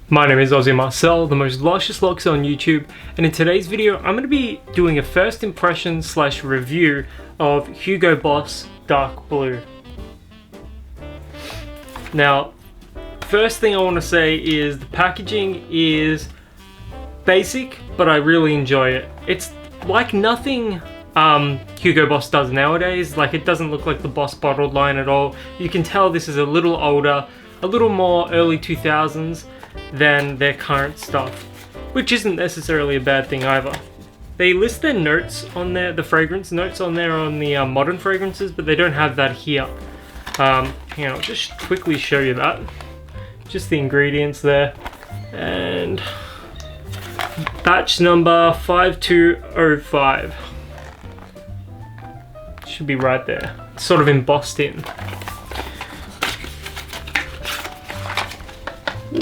My name is Aussie Marcel, the most luscious locks on YouTube, and in today's video I'm going to be doing a first impression / review of Hugo Boss Dark Blue. Now, first thing I want to say is the packaging is basic, but I really enjoy it. It's like nothing Hugo Boss does nowadays. Like, it doesn't look like the Boss bottled line at all. You can tell this is a little older, a little more early 2000s than their current stuff, which isn't necessarily a bad thing either. They list their notes on there, the fragrance notes on there on the modern fragrances, but they don't have that here. Hang on, I'll just quickly show you that. Just the ingredients there. And batch number 5205. Should be right there. It's sort of embossed in.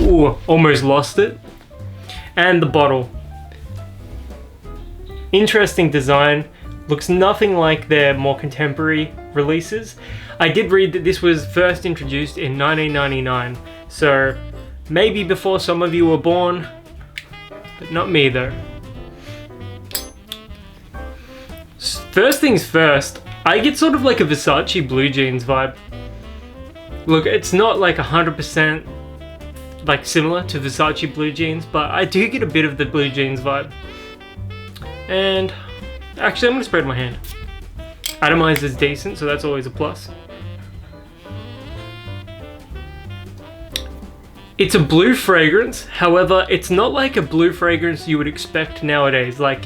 Ooh, almost lost it. And the bottle. Interesting design. Looks nothing like their more contemporary releases. I did read that this was first introduced in 1999. So maybe before some of you were born, but not me though. First things first, I get sort of like a Versace blue jeans vibe. Look, it's not like 100% like similar to Versace blue jeans, but I do get a bit of the blue jeans vibe. And actually, I'm gonna spread my hand. Atomized is decent, so that's always a plus. It's a blue fragrance, however, it's not like a blue fragrance you would expect nowadays. Like,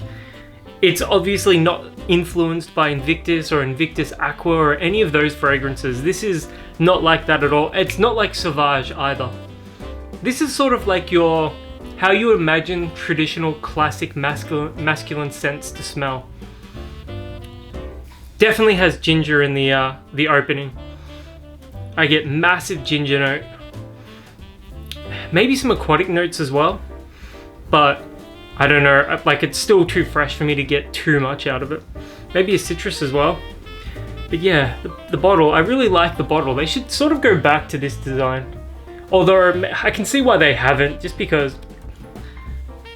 it's obviously not influenced by Invictus or Invictus Aqua or any of those fragrances. This is not like that at all. It's not like Sauvage either. This is sort of like how you imagine traditional classic masculine scents to smell. Definitely has ginger in the opening. I get massive ginger note. Maybe some aquatic notes as well, but I don't know, like it's still too fresh for me to get too much out of it. Maybe a citrus as well. But yeah, the bottle, I really like the bottle. They should sort of go back to this design. Although I can see why they haven't, just because,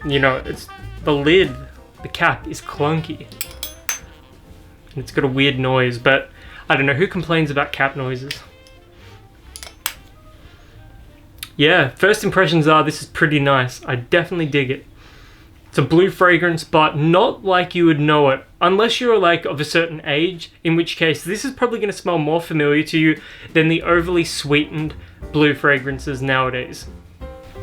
you know, it's the lid, the cap is clunky. And it's got a weird noise, but I don't know, who complains about cap noises? Yeah, first impressions are this is pretty nice. I definitely dig it. It's a blue fragrance, but not like you would know it, unless you're like of a certain age, in which case this is probably going to smell more familiar to you than the overly sweetened blue fragrances nowadays.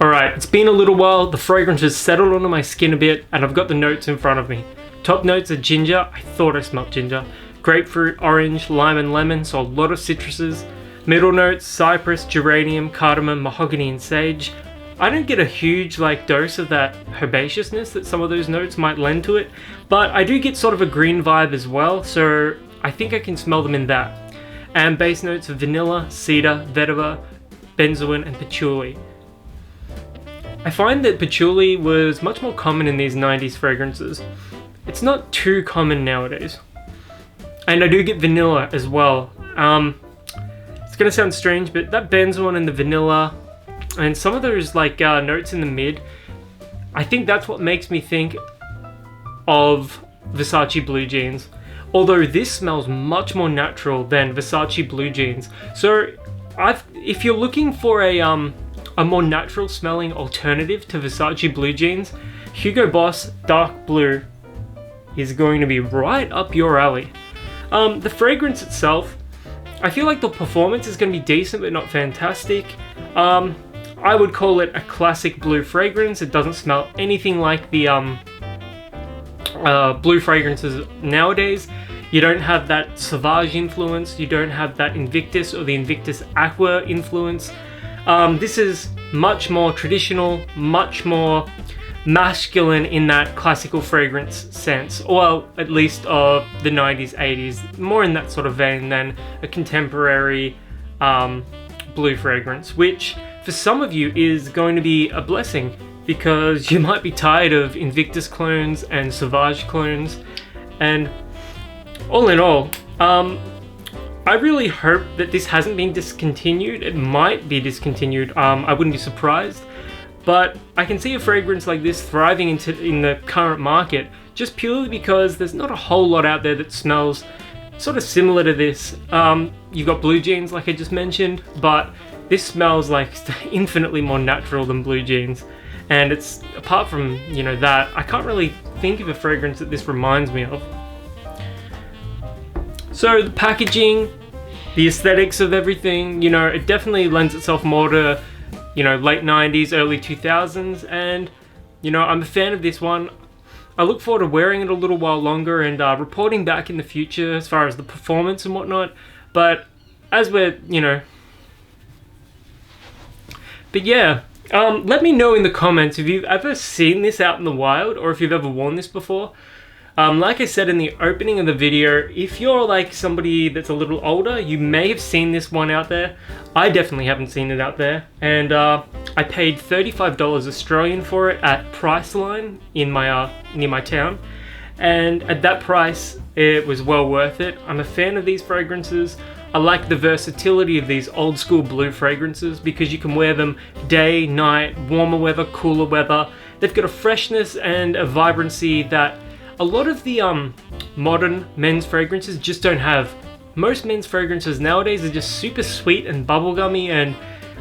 Alright, it's been a little while, the fragrance has settled onto my skin a bit, and I've got the notes in front of me. Top notes are ginger, I thought I smelled ginger, grapefruit, orange, lime and lemon, so a lot of citruses. Middle notes, cypress, geranium, cardamom, mahogany and sage. I don't get a huge like dose of that herbaceousness that some of those notes might lend to it, but I do get sort of a green vibe as well, so I think I can smell them in that. And base notes of vanilla, cedar, vetiver, benzoin and patchouli. I find that patchouli was much more common in these 90s fragrances. It's not too common nowadays. And I do get vanilla as well. It's gonna sound strange, but that benzoin and the vanilla and some of those like notes in the mid, I think that's what makes me think of Versace blue jeans. Although this smells much more natural than Versace blue jeans. So if you're looking for a more natural smelling alternative to Versace blue jeans, Hugo Boss Dark Blue is going to be right up your alley. The fragrance itself, I feel like the performance is going to be decent but not fantastic. I would call it a classic blue fragrance. It doesn't smell anything like the blue fragrances nowadays. You don't have that Sauvage influence. You don't have that Invictus or the Invictus Aqua influence. This is much more traditional, much more masculine in that classical fragrance sense. Well, at least of the 90s, 80s. More in that sort of vein than a contemporary blue fragrance, which for some of you is going to be a blessing because you might be tired of Invictus clones and Sauvage clones. And all in all, I really hope that this hasn't been discontinued. It might be discontinued. I wouldn't be surprised. But I can see a fragrance like this thriving in the current market just purely because there's not a whole lot out there that smells sort of similar to this. You've got blue jeans like I just mentioned, but this smells like infinitely more natural than blue jeans. And it's, apart from, you know, that, I can't really think of a fragrance that this reminds me of. So the packaging, the aesthetics of everything, you know, it definitely lends itself more to, you know, late 90s, early 2000s, and, you know, I'm a fan of this one. I look forward to wearing it a little while longer and reporting back in the future as far as the performance and whatnot, but as we're, you know... But yeah, let me know in the comments if you've ever seen this out in the wild or if you've ever worn this before. Like I said in the opening of the video, if you're like somebody that's a little older, you may have seen this one out there. I definitely haven't seen it out there. And I paid $35 Australian for it at Priceline in my near my town. And at that price, it was well worth it. I'm a fan of these fragrances. I like the versatility of these old school blue fragrances because you can wear them day, night, warmer weather, cooler weather. They've got a freshness and a vibrancy that a lot of the modern men's fragrances just don't have. Most men's fragrances nowadays are just super sweet and bubblegummy, and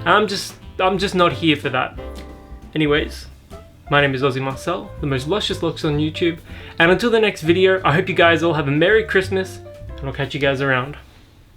I'm just not here for that. Anyways, my name is Aussie Marcel, the most luscious looks on YouTube, and until the next video, I hope you guys all have a Merry Christmas, and I'll catch you guys around.